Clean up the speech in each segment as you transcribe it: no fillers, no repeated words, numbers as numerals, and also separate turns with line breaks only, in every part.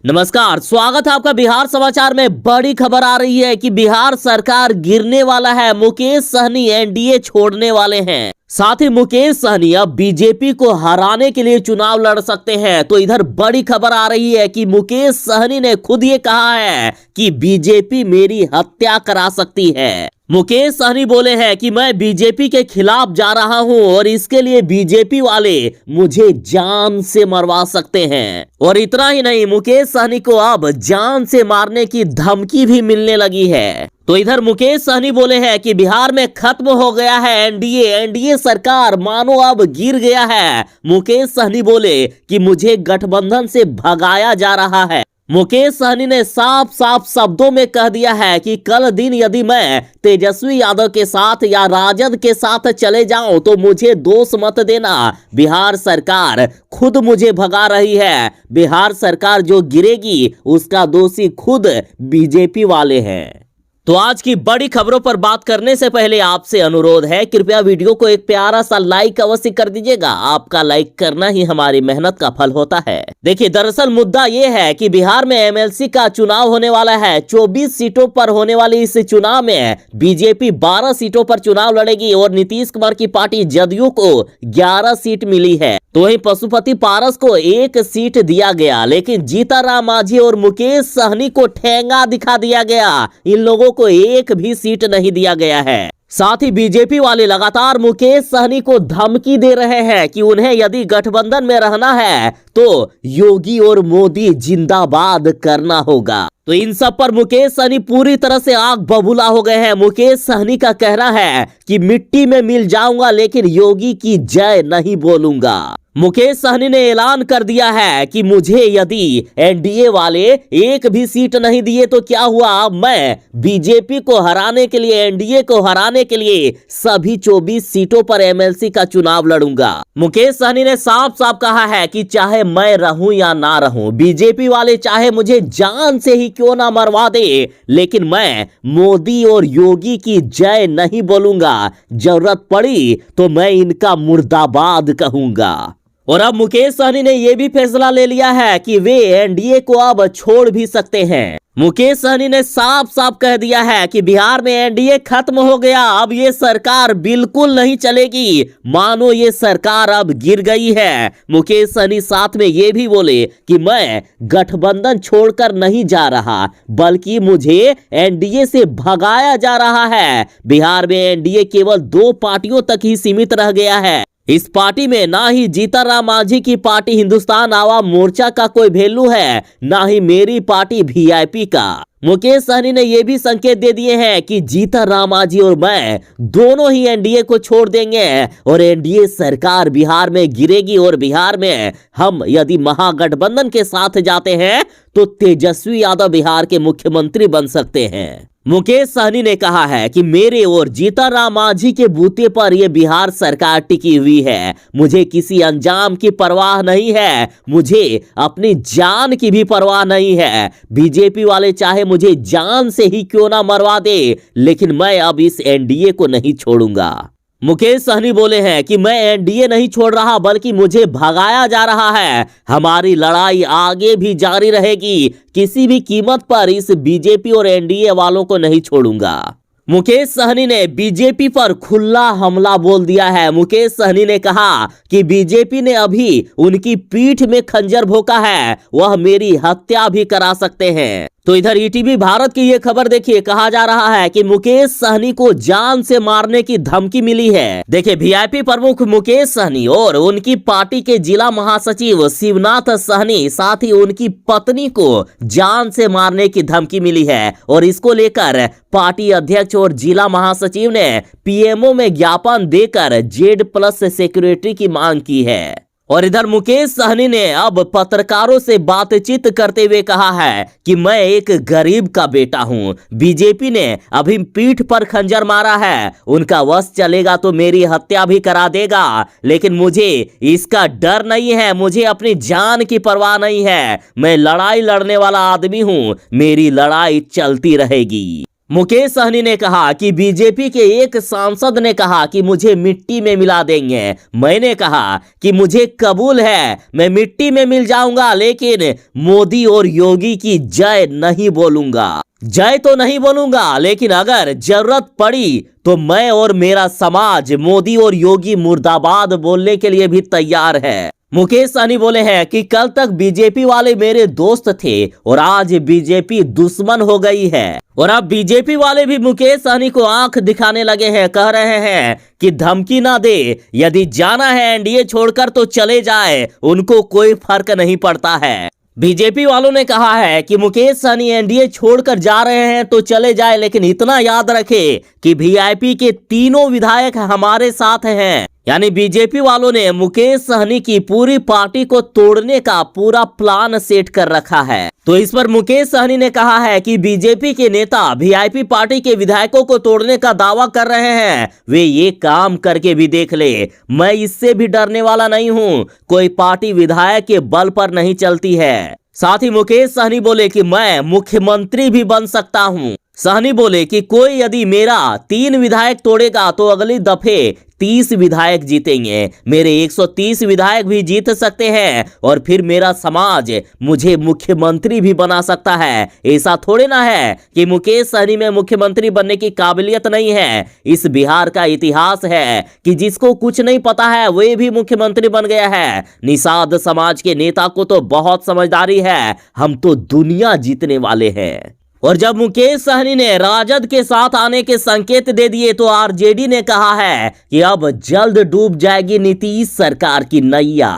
नमस्कार, स्वागत है आपका बिहार समाचार में। बड़ी खबर आ रही है कि बिहार सरकार गिरने वाला है। मुकेश सहनी एनडीए छोड़ने वाले हैं। साथ ही मुकेश सहनी अब बीजेपी को हराने के लिए चुनाव लड़ सकते हैं। तो इधर बड़ी खबर आ रही है कि मुकेश सहनी ने खुद ये कहा है कि बीजेपी मेरी हत्या करा सकती है। मुकेश सहनी बोले हैं कि मैं बीजेपी के खिलाफ जा रहा हूं और इसके लिए बीजेपी वाले मुझे जान से मरवा सकते हैं। और इतना ही नहीं, मुकेश सहनी को अब जान से मारने की धमकी भी मिलने लगी है। तो इधर मुकेश सहनी बोले हैं कि बिहार में खत्म हो गया है एनडीए सरकार मानो अब गिर गया है। मुकेश सहनी बोले कि मुझे गठबंधन से भगाया जा रहा है। मुकेश सहनी ने साफ साफ शब्दों में कह दिया है कि कल दिन यदि मैं तेजस्वी यादव के साथ या राजद के साथ चले जाऊं तो मुझे दोष मत देना। बिहार सरकार खुद मुझे भगा रही है। बिहार सरकार जो गिरेगी उसका दोषी खुद बीजेपी वाले हैं। तो आज की बड़ी खबरों पर बात करने से पहले आपसे अनुरोध है, कृपया वीडियो को एक प्यारा सा लाइक अवश्य कर दीजिएगा। आपका लाइक करना ही हमारी मेहनत का फल होता है। देखिए, दरअसल मुद्दा ये है कि बिहार में एमएलसी का चुनाव होने वाला है। 24 सीटों पर होने वाली इस चुनाव में बीजेपी 12 सीटों पर चुनाव लड़ेगी और नीतीश कुमार की पार्टी जदयू को 11 सीट मिली है। तो वहीं पशुपति पारस को 1 सीट दिया गया, लेकिन जीतनराम मांझी और मुकेश सहनी को ठेंगा दिखा दिया गया। इन लोगों को 1 भी सीट नहीं दिया गया है। साथ ही बीजेपी वाले लगातार मुकेश सहनी को धमकी दे रहे हैं कि उन्हें यदि गठबंधन में रहना है तो योगी और मोदी जिंदाबाद करना होगा। तो इन सब पर मुकेश सहनी पूरी तरह से आग बबूला हो गए हैं। मुकेश सहनी का कहना है कि मिट्टी में मिल जाऊंगा लेकिन योगी की जय नहीं बोलूंगा। मुकेश सहनी ने ऐलान कर दिया है कि मुझे यदि एनडीए वाले 1 भी सीट नहीं दिए तो क्या हुआ, मैं बीजेपी को हराने के लिए, एनडीए को हराने के लिए सभी 24 सीटों पर एमएलसी का चुनाव लड़ूंगा। मुकेश सहनी ने साफ साफ कहा है कि चाहे मैं रहूं या ना रहूं, बीजेपी वाले चाहे मुझे जान से ही क्यों ना मरवा दे, लेकिन मैं मोदी और योगी की जय नहीं बोलूंगा। जरूरत पड़ी तो मैं इनका मुर्दाबाद कहूंगा। और अब मुकेश सहनी ने यह भी फैसला ले लिया है कि वे एनडीए को अब छोड़ भी सकते हैं। मुकेश सहनी ने साफ साफ कह दिया है कि बिहार में एनडीए खत्म हो गया, अब ये सरकार बिल्कुल नहीं चलेगी, मानो ये सरकार अब गिर गई है। मुकेश सहनी साथ में ये भी बोले कि मैं गठबंधन छोड़कर नहीं जा रहा, बल्कि मुझे एनडीए से भगाया जा रहा है। बिहार में एनडीए केवल 2 पार्टियों तक ही सीमित रह गया है। इस पार्टी में ना ही जीतनराम मांझी की पार्टी हिंदुस्तान आवाम मोर्चा का कोई वैल्यू है, ना ही मेरी पार्टी वीआईपी का। मुकेश सहनी ने यह भी संकेत दे दिए हैं कि जीतनराम मांझी और मैं दोनों ही एनडीए को छोड़ देंगे और एनडीए सरकार बिहार में गिरेगी और बिहार में हम यदि महागठबंधन के साथ जाते हैं तो तेजस्वी यादव बिहार के मुख्यमंत्री बन सकते हैं। मुकेश सहनी ने कहा है कि मेरे और जीतनराम मांझी के बूते पर यह बिहार सरकार टिकी हुई है। मुझे किसी अंजाम की परवाह नहीं है, मुझे अपनी जान की भी परवाह नहीं है। बीजेपी वाले चाहे मुझे जान से ही क्यों ना मरवा दे, लेकिन मैं अब इस एनडीए को नहीं छोड़ूंगा। मुकेश सहनी बोले हैं कि मैं एनडीए नहीं छोड़ रहा, बल्कि मुझे भगाया जा रहा है। हमारी लड़ाई आगे भी जारी रहेगी, किसी भी कीमत पर इस बीजेपी और एनडीए वालों को नहीं छोड़ूंगा। मुकेश सहनी ने बीजेपी पर खुला हमला बोल दिया है। मुकेश सहनी ने कहा कि बीजेपी ने अभी उनकी पीठ में खंजर भोंका है, वह मेरी हत्या भी करा सकते हैं। तो इधर ईटीवी भारत की यह खबर देखिए, कहा जा रहा है कि मुकेश सहनी को जान से मारने की धमकी मिली है। देखिए, वीआईपी प्रमुख मुकेश सहनी और उनकी पार्टी के जिला महासचिव शिवनाथ सहनी, साथ ही उनकी पत्नी को जान से मारने की धमकी मिली है और इसको लेकर पार्टी अध्यक्ष और जिला महासचिव ने पीएमओ में ज्ञापन देकर Z+ सिक्योरिटी की मांग की है। और इधर मुकेश सहनी ने अब पत्रकारों से बातचीत करते हुए कहा है कि मैं एक गरीब का बेटा हूं, बीजेपी ने अभी पीठ पर खंजर मारा है, उनका वश चलेगा तो मेरी हत्या भी करा देगा, लेकिन मुझे इसका डर नहीं है, मुझे अपनी जान की परवाह नहीं है। मैं लड़ाई लड़ने वाला आदमी हूं, मेरी लड़ाई चलती रहेगी। मुकेश सहनी ने कहा कि बीजेपी के एक सांसद ने कहा कि मुझे मिट्टी में मिला देंगे। मैंने कहा कि मुझे कबूल है, मैं मिट्टी में मिल जाऊंगा, लेकिन मोदी और योगी की जय नहीं बोलूंगा। जय तो नहीं बोलूंगा, लेकिन अगर जरूरत पड़ी तो मैं और मेरा समाज मोदी और योगी मुर्दाबाद बोलने के लिए भी तैयार है। मुकेश सहनी बोले हैं कि कल तक बीजेपी वाले मेरे दोस्त थे और आज बीजेपी दुश्मन हो गई है, और अब बीजेपी वाले भी मुकेश सहनी को आंख दिखाने लगे हैं। कह रहे हैं कि धमकी ना दे, यदि जाना है एनडीए छोड़कर तो चले जाए, उनको कोई फर्क नहीं पड़ता है। बीजेपी वालों ने कहा है कि मुकेश सहनी एनडीए छोड़कर जा रहे हैं तो चले जाए, लेकिन इतना याद रखे कि वीआईपी के तीनों विधायक हमारे साथ हैं। यानी बीजेपी वालों ने मुकेश सहनी की पूरी पार्टी को तोड़ने का पूरा प्लान सेट कर रखा है। तो इस पर मुकेश सहनी ने कहा है कि बीजेपी के नेता वीआईपी पार्टी के विधायकों को तोड़ने का दावा कर रहे हैं, वे ये काम करके भी देख ले, मैं इससे भी डरने वाला नहीं हूं। कोई पार्टी विधायक के बल पर नहीं चलती है। साथ ही मुकेश सहनी बोले कि मैं मुख्यमंत्री भी बन सकता हूं। सहनी बोले कि कोई यदि मेरा 3 विधायक तोड़ेगा तो अगली दफे 30 विधायक जीतेंगे, मेरे 130 विधायक भी जीत सकते हैं और फिर मेरा समाज मुझे मुख्यमंत्री भी बना सकता है। ऐसा थोड़े ना है कि मुकेश सहनी में मुख्यमंत्री बनने की काबिलियत नहीं है। इस बिहार का इतिहास है कि जिसको कुछ नहीं पता है वे भी मुख्यमंत्री बन गया है। निषाद समाज के नेता को तो बहुत समझदारी है, हम तो दुनिया जीतने वाले हैं। और जब मुकेश सहनी ने राजद के साथ आने के संकेत दे दिए तो आरजेडी ने कहा है कि अब जल्द डूब जाएगी नीतीश सरकार की नैया।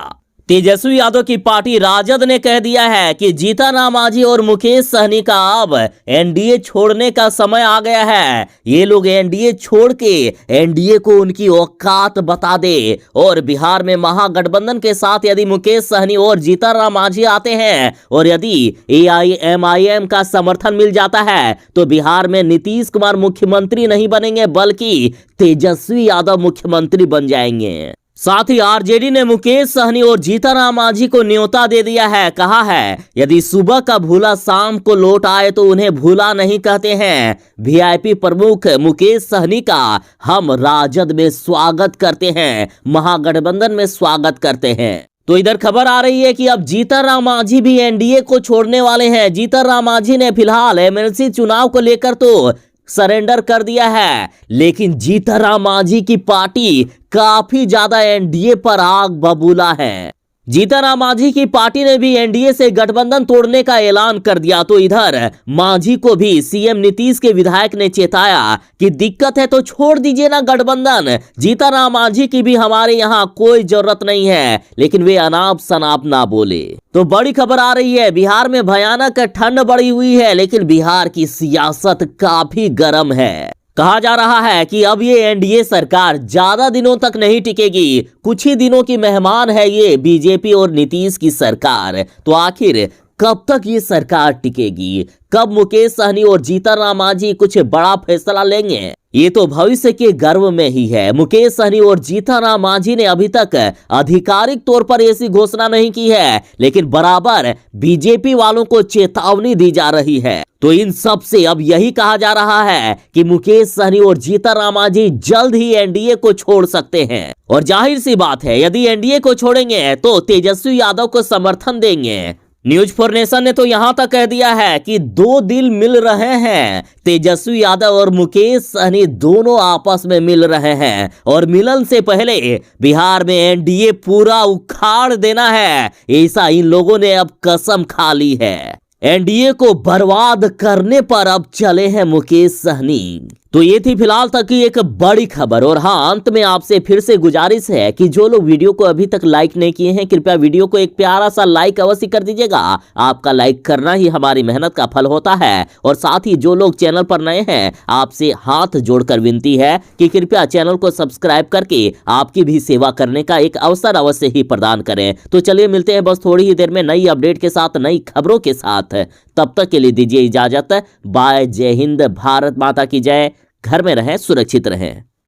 तेजस्वी यादव की पार्टी राजद ने कह दिया है कि जीतन मांझी और मुकेश सहनी का अब एनडीए छोड़ने का समय आ गया है। ये लोग एनडीए छोड़ के एनडीए को उनकी औकात बता दे, और बिहार में महागठबंधन के साथ यदि मुकेश सहनी और जीतन मांझी आते हैं और यदि एआईएमआईएम का समर्थन मिल जाता है तो बिहार में नीतीश कुमार मुख्यमंत्री नहीं बनेंगे बल्कि तेजस्वी यादव मुख्यमंत्री बन जाएंगे। साथ ही आरजेडी ने मुकेश सहनी और जीतन मांझी को न्योता दे दिया है। कहा है यदि सुबह का भूला शाम को लौट आए तो उन्हें भूला नहीं कहते हैं। वीआईपी प्रमुख मुकेश सहनी का हम राजद में स्वागत करते हैं, महागठबंधन में स्वागत करते हैं। तो इधर खबर आ रही है कि अब जीतन मांझी भी एनडीए को छोड़ने वाले हैं। जीतन मांझी ने फिलहाल एमएलसी चुनाव को लेकर तो सरेंडर कर दिया है, लेकिन जीतन मांझी की पार्टी काफी ज्यादा एनडीए पर आग बबूला है। जीतन मांझी की पार्टी ने भी एनडीए से गठबंधन तोड़ने का ऐलान कर दिया। तो इधर मांझी को भी सीएम नीतीश के विधायक ने चेताया कि दिक्कत है तो छोड़ दीजिए ना गठबंधन। जीतन मांझी की भी हमारे यहाँ कोई जरूरत नहीं है, लेकिन वे अनाप शनाप ना बोले। तो बड़ी खबर आ रही है, बिहार में भयानक ठंड बढ़ी हुई है, लेकिन बिहार की सियासत काफी गर्म है। कहा जा रहा है कि अब ये एनडीए सरकार ज्यादा दिनों तक नहीं टिकेगी, कुछ ही दिनों की मेहमान है ये बीजेपी और नीतीश की सरकार। तो आखिर कब तक ये सरकार टिकेगी? कब मुकेश सहनी और जीतन मांझी कुछ बड़ा फैसला लेंगे? ये तो भविष्य के गर्व में ही है। मुकेश सहनी और जीतन मांझी ने अभी तक आधिकारिक तौर पर ऐसी घोषणा नहीं की है, लेकिन बराबर बीजेपी वालों को चेतावनी दी जा रही है। तो इन सब से अब यही कहा जा रहा है कि मुकेश सहनी और जीतन मांझी जल्द ही एनडीए को छोड़ सकते हैं। और जाहिर सी बात है, यदि एनडीए को छोड़ेंगे तो तेजस्वी यादव को समर्थन देंगे। न्यूज फॉर नेशन ने तो यहां तक कह दिया है कि 2 दिल मिल रहे हैं। तेजस्वी यादव और मुकेश सहनी दोनों आपस में मिल रहे हैं और मिलन से पहले बिहार में एनडीए पूरा उखाड़ देना है, ऐसा इन लोगों ने अब कसम खा ली है। एनडीए को बर्बाद करने पर अब चले हैं मुकेश सहनी। तो ये थी फिलहाल तक की एक बड़ी खबर। और हाँ, अंत में आपसे फिर से गुजारिश है कि जो लोग वीडियो को अभी तक लाइक नहीं किए हैं, कृपया वीडियो को एक प्यारा सा लाइक अवश्य कर दीजिएगा। आपका लाइक करना ही हमारी मेहनत का फल होता है। और साथ ही जो लोग चैनल पर नए हैं, आपसे हाथ जोड़कर विनती है कि कृपया चैनल को सब्सक्राइब करके आपकी भी सेवा करने का एक अवसर अवश्य ही प्रदान करें। तो चलिए मिलते हैं बस थोड़ी ही देर में नई अपडेट के साथ, नई खबरों के साथ। तब तक के लिए दीजिए इजाजत। बाय। जय हिंद। भारत माता की जय। घर में रहें, सुरक्षित रहें।